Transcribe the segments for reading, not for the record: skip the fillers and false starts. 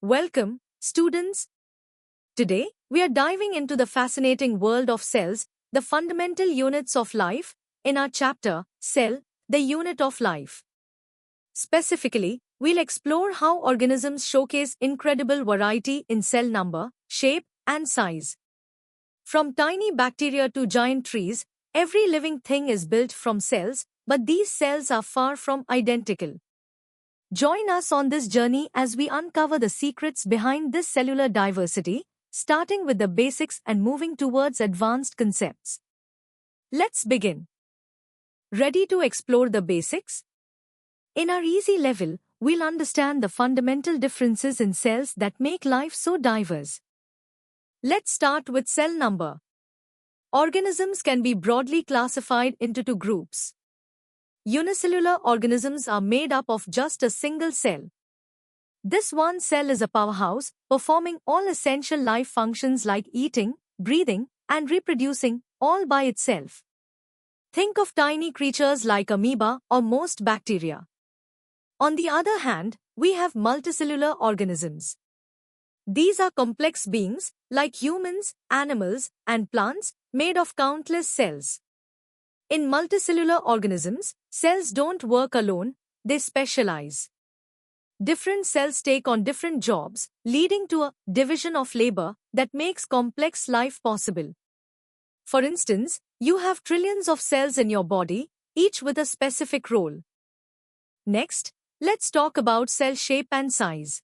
Welcome, students. Today, we are diving into the fascinating world of cells, the fundamental units of life, in our chapter, Cell, the Unit of Life. Specifically, we'll explore how organisms showcase incredible variety in cell number, shape, and size. From tiny bacteria to giant trees, every living thing is built from cells, but these cells are far from identical. Join us on this journey as we uncover the secrets behind this cellular diversity, starting with the basics and moving towards advanced concepts. Let's begin. Ready to explore the basics? In our easy level, we'll understand the fundamental differences in cells that make life so diverse. Let's start with cell number. Organisms can be broadly classified into two groups. Unicellular organisms are made up of just a single cell. This one cell is a powerhouse, performing all essential life functions like eating, breathing, and reproducing, all by itself. Think of tiny creatures like amoeba or most bacteria. On the other hand, we have multicellular organisms. These are complex beings, like humans, animals, and plants, made of countless cells. In multicellular organisms, cells don't work alone, they specialize. Different cells take on different jobs, leading to a division of labor that makes complex life possible. For instance, you have trillions of cells in your body, each with a specific role. Next, let's talk about cell shape and size.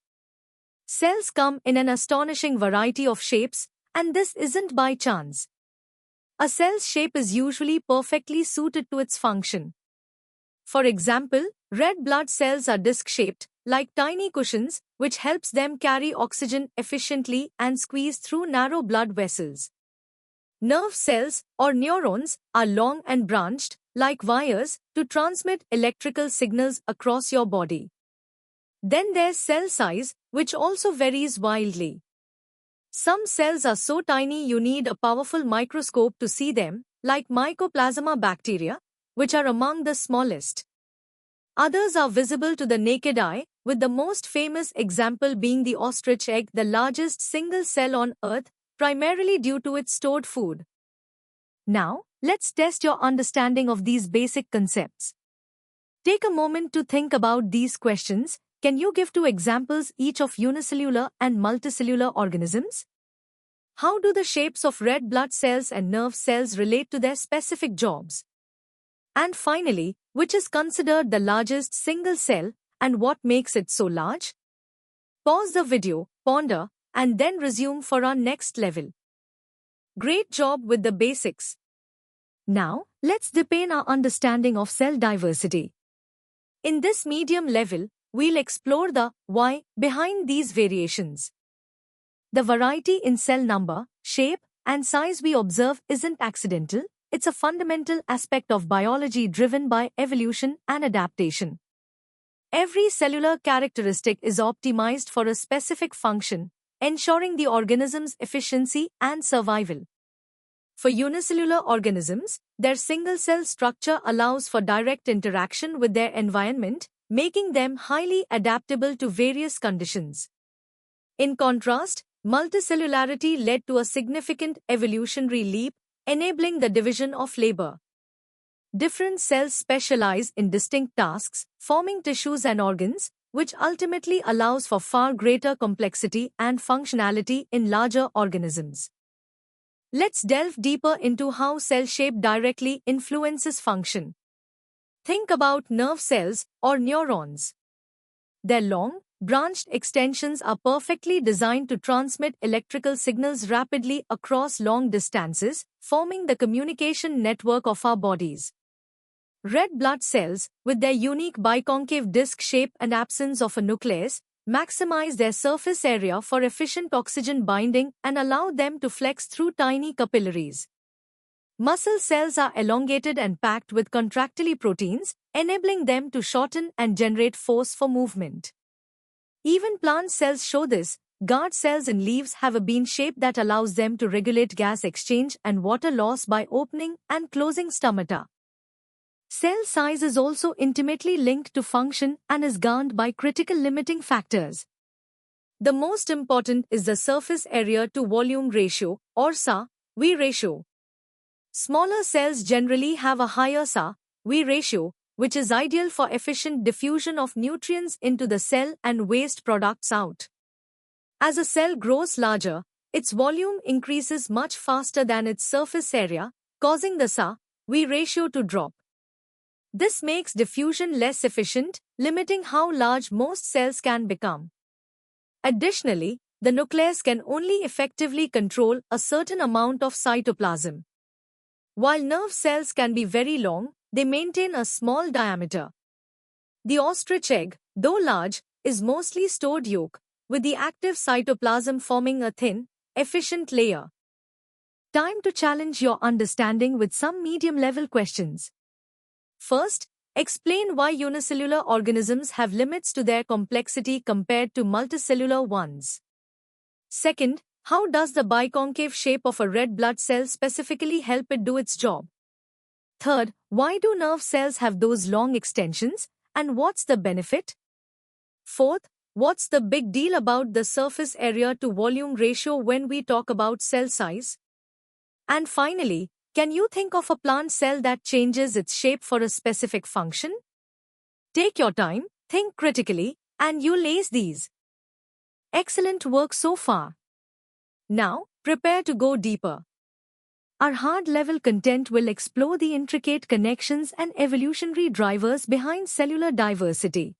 Cells come in an astonishing variety of shapes, and this isn't by chance. A cell's shape is usually perfectly suited to its function. For example, red blood cells are disc-shaped, like tiny cushions, which helps them carry oxygen efficiently and squeeze through narrow blood vessels. Nerve cells, or neurons, are long and branched, like wires, to transmit electrical signals across your body. Then there's cell size, which also varies wildly. Some cells are so tiny you need a powerful microscope to see them, like Mycoplasma bacteria, which are among the smallest. Others are visible to the naked eye, with the most famous example being the ostrich egg, the largest single cell on Earth, primarily due to its stored food. Now, let's test your understanding of these basic concepts. Take a moment to think about these questions. Can you give two examples each of unicellular and multicellular organisms? How do the shapes of red blood cells and nerve cells relate to their specific jobs? And finally, which is considered the largest single cell and what makes it so large? Pause the video, ponder, and then resume for our next level. Great job with the basics. Now, let's deepen our understanding of cell diversity. In this medium level, we'll explore the why behind these variations. The variety in cell number, shape, and size we observe isn't accidental, it's a fundamental aspect of biology driven by evolution and adaptation. Every cellular characteristic is optimized for a specific function, ensuring the organism's efficiency and survival. For unicellular organisms, their single-cell structure allows for direct interaction with their environment, making them highly adaptable to various conditions. In contrast, multicellularity led to a significant evolutionary leap, enabling the division of labor. Different cells specialize in distinct tasks, forming tissues and organs, which ultimately allows for far greater complexity and functionality in larger organisms. Let's delve deeper into how cell shape directly influences function. Think about nerve cells or neurons. Their long, branched extensions are perfectly designed to transmit electrical signals rapidly across long distances, forming the communication network of our bodies. Red blood cells, with their unique biconcave disc shape and absence of a nucleus, maximize their surface area for efficient oxygen binding and allow them to flex through tiny capillaries. Muscle cells are elongated and packed with contractile proteins, enabling them to shorten and generate force for movement. Even plant cells show this. Guard cells in leaves have a bean shape that allows them to regulate gas exchange and water loss by opening and closing stomata. Cell size is also intimately linked to function and is governed by critical limiting factors. The most important is the surface area to volume ratio, or Sa/V ratio. Smaller cells generally have a higher Sa/V ratio, which is ideal for efficient diffusion of nutrients into the cell and waste products out. As a cell grows larger, its volume increases much faster than its surface area, causing the Sa/V ratio to drop. This makes diffusion less efficient, limiting how large most cells can become. Additionally, the nucleus can only effectively control a certain amount of cytoplasm. While nerve cells can be very long, they maintain a small diameter. The ostrich egg, though large, is mostly stored yolk, with the active cytoplasm forming a thin, efficient layer. Time to challenge your understanding with some medium-level questions. First, explain why unicellular organisms have limits to their complexity compared to multicellular ones. Second, how does the biconcave shape of a red blood cell specifically help it do its job? Third, why do nerve cells have those long extensions, and what's the benefit? Fourth, what's the big deal about the surface area to volume ratio when we talk about cell size? And finally, can you think of a plant cell that changes its shape for a specific function? Take your time, think critically, and you'll ace these. Excellent work so far. Now, prepare to go deeper. Our hard-level content will explore the intricate connections and evolutionary drivers behind cellular diversity.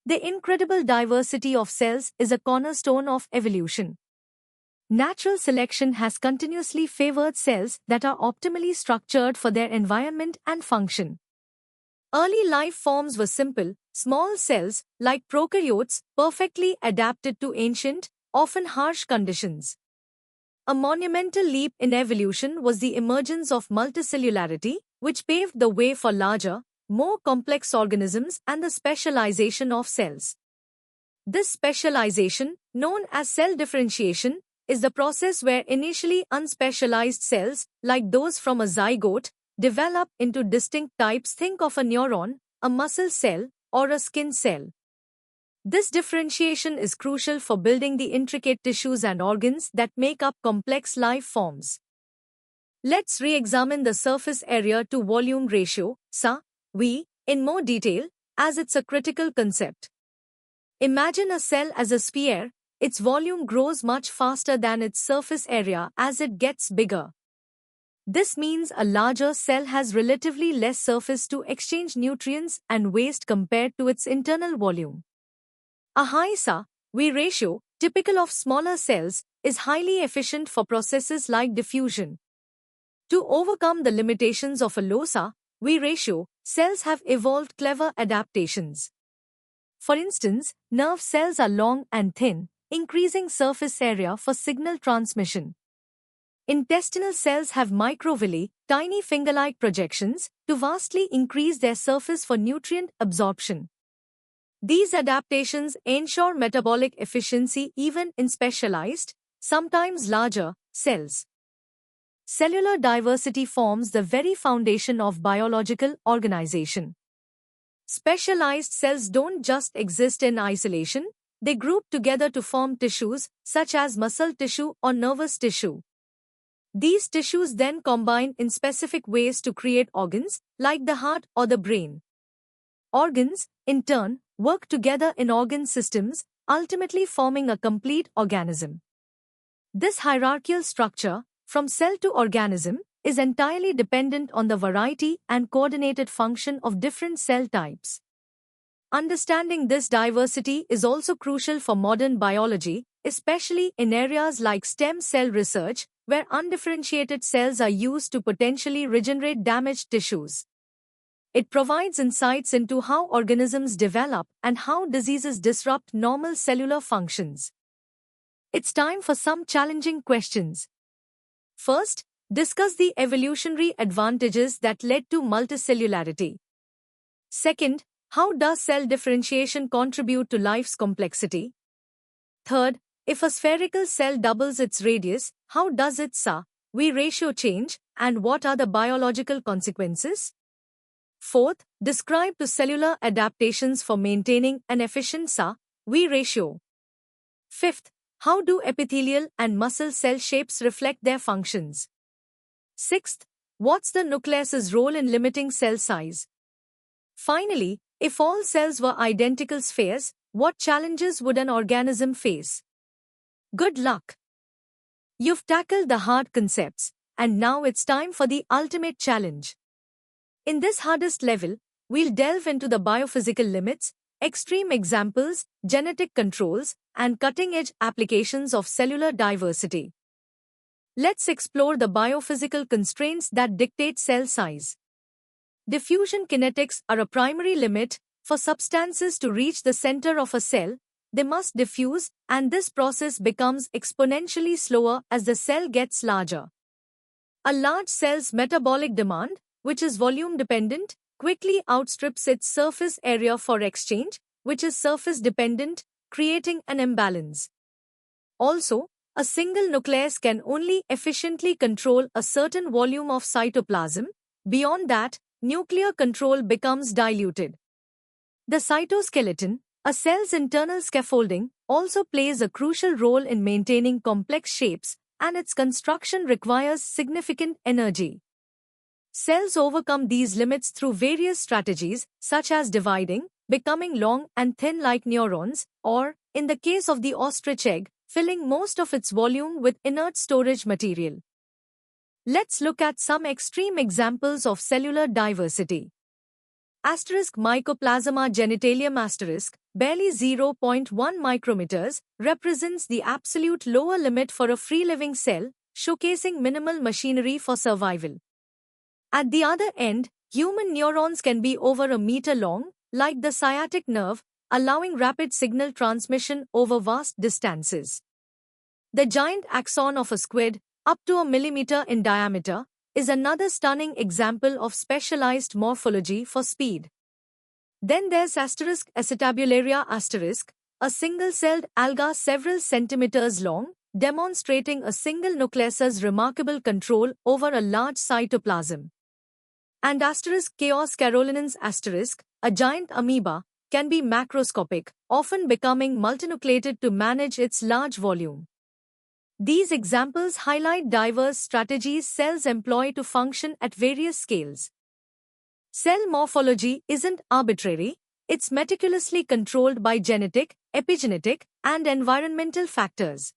The incredible diversity of cells is a cornerstone of evolution. Natural selection has continuously favored cells that are optimally structured for their environment and function. Early life forms were simple, small cells, like prokaryotes, perfectly adapted to ancient, often harsh conditions. A monumental leap in evolution was the emergence of multicellularity, which paved the way for larger, more complex organisms and the specialization of cells. This specialization, known as cell differentiation, is the process where initially unspecialized cells, like those from a zygote, develop into distinct types. Think of a neuron, a muscle cell, or a skin cell. This differentiation is crucial for building the intricate tissues and organs that make up complex life forms. Let's re-examine the surface area to volume ratio, Sa/V, in more detail, as it's a critical concept. Imagine a cell as a sphere. Its volume grows much faster than its surface area as it gets bigger. This means a larger cell has relatively less surface to exchange nutrients and waste compared to its internal volume. A high Sa/V ratio, typical of smaller cells, is highly efficient for processes like diffusion. To overcome the limitations of a low Sa/V ratio, cells have evolved clever adaptations. For instance, nerve cells are long and thin, increasing surface area for signal transmission. Intestinal cells have microvilli, tiny finger-like projections, to vastly increase their surface for nutrient absorption. These adaptations ensure metabolic efficiency even in specialized, sometimes larger, cells. Cellular diversity forms the very foundation of biological organization. Specialized cells don't just exist in isolation, they group together to form tissues, such as muscle tissue or nervous tissue. These tissues then combine in specific ways to create organs, like the heart or the brain. Organs, in turn, work together in organ systems, ultimately forming a complete organism. This hierarchical structure, from cell to organism, is entirely dependent on the variety and coordinated function of different cell types. Understanding this diversity is also crucial for modern biology, especially in areas like stem cell research, where undifferentiated cells are used to potentially regenerate damaged tissues. It provides insights into how organisms develop and how diseases disrupt normal cellular functions. It's time for some challenging questions. First, discuss the evolutionary advantages that led to multicellularity. Second, how does cell differentiation contribute to life's complexity? Third, if a spherical cell doubles its radius, how does its Sa/V ratio change, and what are the biological consequences? Fourth, describe the cellular adaptations for maintaining an efficient Sa/V ratio. Fifth, how do epithelial and muscle cell shapes reflect their functions? Sixth, what's the nucleus's role in limiting cell size? Finally, if all cells were identical spheres, what challenges would an organism face? Good luck! You've tackled the hard concepts, and now it's time for the ultimate challenge. In this hardest level, we'll delve into the biophysical limits, extreme examples, genetic controls, and cutting-edge applications of cellular diversity. Let's explore the biophysical constraints that dictate cell size. Diffusion kinetics are a primary limit. For substances to reach the center of a cell, they must diffuse, and this process becomes exponentially slower as the cell gets larger. A large cell's metabolic demand, which is volume-dependent, quickly outstrips its surface area for exchange, which is surface-dependent, creating an imbalance. Also, a single nucleus can only efficiently control a certain volume of cytoplasm. Beyond that, nuclear control becomes diluted. The cytoskeleton, a cell's internal scaffolding, also plays a crucial role in maintaining complex shapes, and its construction requires significant energy. Cells overcome these limits through various strategies, such as dividing, becoming long and thin like neurons, or, in the case of the ostrich egg, filling most of its volume with inert storage material. Let's look at some extreme examples of cellular diversity. Mycoplasma genitalium barely 0.1 micrometers, represents the absolute lower limit for a free-living cell, showcasing minimal machinery for survival. At the other end, human neurons can be over a meter long, like the sciatic nerve, allowing rapid signal transmission over vast distances. The giant axon of a squid, up to a millimeter in diameter, is another stunning example of specialized morphology for speed. Then there's Acetabularia a single-celled alga several centimeters long, demonstrating a single nucleus's remarkable control over a large cytoplasm. And Chaos carolinens a giant amoeba, can be macroscopic, often becoming multinucleated to manage its large volume. These examples highlight diverse strategies cells employ to function at various scales. Cell morphology isn't arbitrary, it's meticulously controlled by genetic, epigenetic, and environmental factors.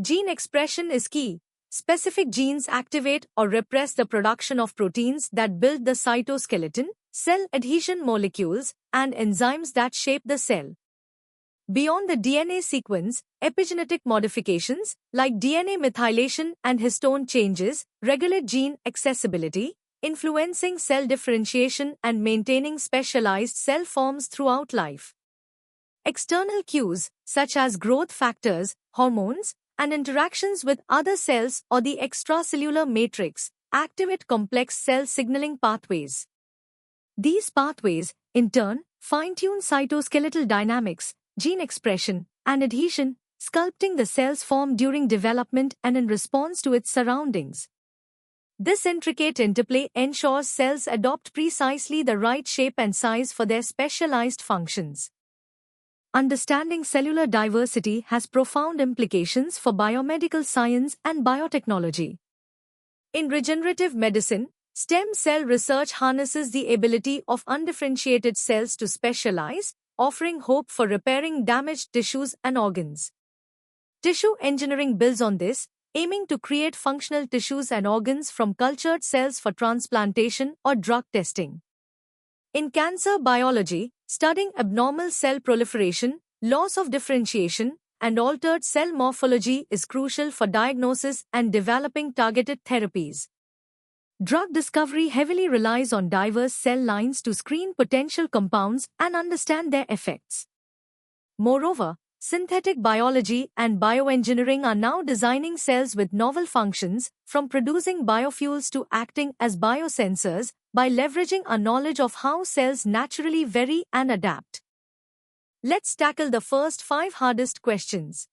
Gene expression is key. Specific genes activate or repress the production of proteins that build the cytoskeleton, cell adhesion molecules, and enzymes that shape the cell. Beyond the DNA sequence, epigenetic modifications, like DNA methylation and histone changes, regulate gene accessibility, influencing cell differentiation and maintaining specialized cell forms throughout life. External cues, such as growth factors, hormones, and interactions with other cells or the extracellular matrix, activate complex cell signaling pathways. These pathways, in turn, fine-tune cytoskeletal dynamics, gene expression, and adhesion, sculpting the cell's form during development and in response to its surroundings. This intricate interplay ensures cells adopt precisely the right shape and size for their specialized functions. Understanding cellular diversity has profound implications for biomedical science and biotechnology. In regenerative medicine, stem cell research harnesses the ability of undifferentiated cells to specialize, offering hope for repairing damaged tissues and organs. Tissue engineering builds on this, aiming to create functional tissues and organs from cultured cells for transplantation or drug testing. In cancer biology, studying abnormal cell proliferation, loss of differentiation, and altered cell morphology is crucial for diagnosis and developing targeted therapies. Drug discovery heavily relies on diverse cell lines to screen potential compounds and understand their effects. Moreover, synthetic biology and bioengineering are now designing cells with novel functions, from producing biofuels to acting as biosensors, by leveraging our knowledge of how cells naturally vary and adapt. Let's tackle the first 5 hardest questions.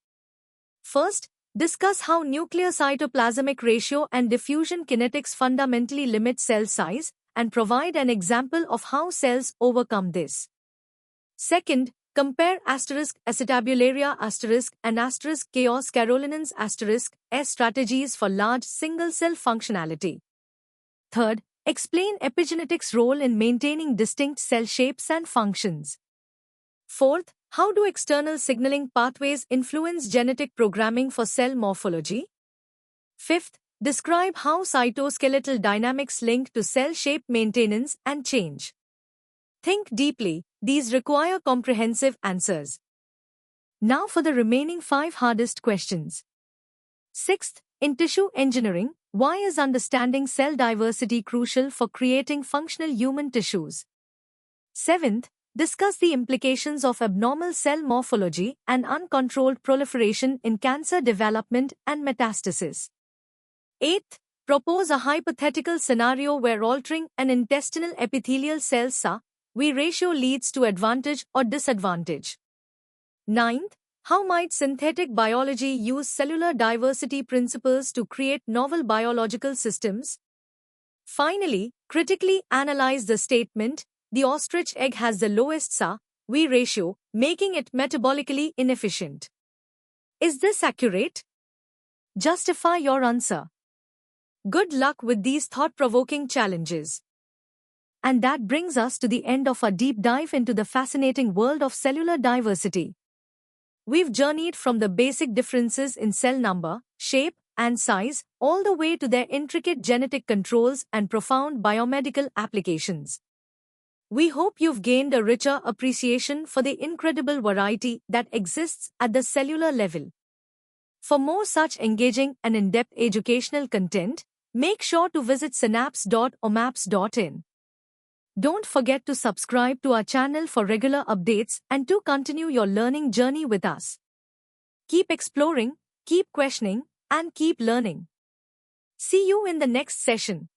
First, discuss how nuclear cytoplasmic ratio and diffusion kinetics fundamentally limit cell size, and provide an example of how cells overcome this. Second, Compare *acetabularia** and *chaos carolinans** S strategies for large single-cell functionality. Third, explain epigenetics' role in maintaining distinct cell shapes and functions. Fourth, how do external signaling pathways influence genetic programming for cell morphology? Fifth, describe how cytoskeletal dynamics link to cell shape maintenance and change. Think deeply, these require comprehensive answers. Now for the remaining 5 hardest questions. Sixth, in tissue engineering, why is understanding cell diversity crucial for creating functional human tissues? Seventh, discuss the implications of abnormal cell morphology and uncontrolled proliferation in cancer development and metastasis. Eighth, propose a hypothetical scenario where altering an intestinal epithelial cell Sa/V ratio leads to advantage or disadvantage. Ninth, how might synthetic biology use cellular diversity principles to create novel biological systems? Finally, critically analyze the statement, the ostrich egg has the lowest Sa/V ratio, making it metabolically inefficient. Is this accurate? Justify your answer. Good luck with these thought-provoking challenges. And that brings us to the end of our deep dive into the fascinating world of cellular diversity. We've journeyed from the basic differences in cell number, shape, and size, all the way to their intricate genetic controls and profound biomedical applications. We hope you've gained a richer appreciation for the incredible variety that exists at the cellular level. For more such engaging and in-depth educational content, make sure to visit synapse.omaps.in. Don't forget to subscribe to our channel for regular updates and to continue your learning journey with us. Keep exploring, keep questioning, and keep learning. See you in the next session.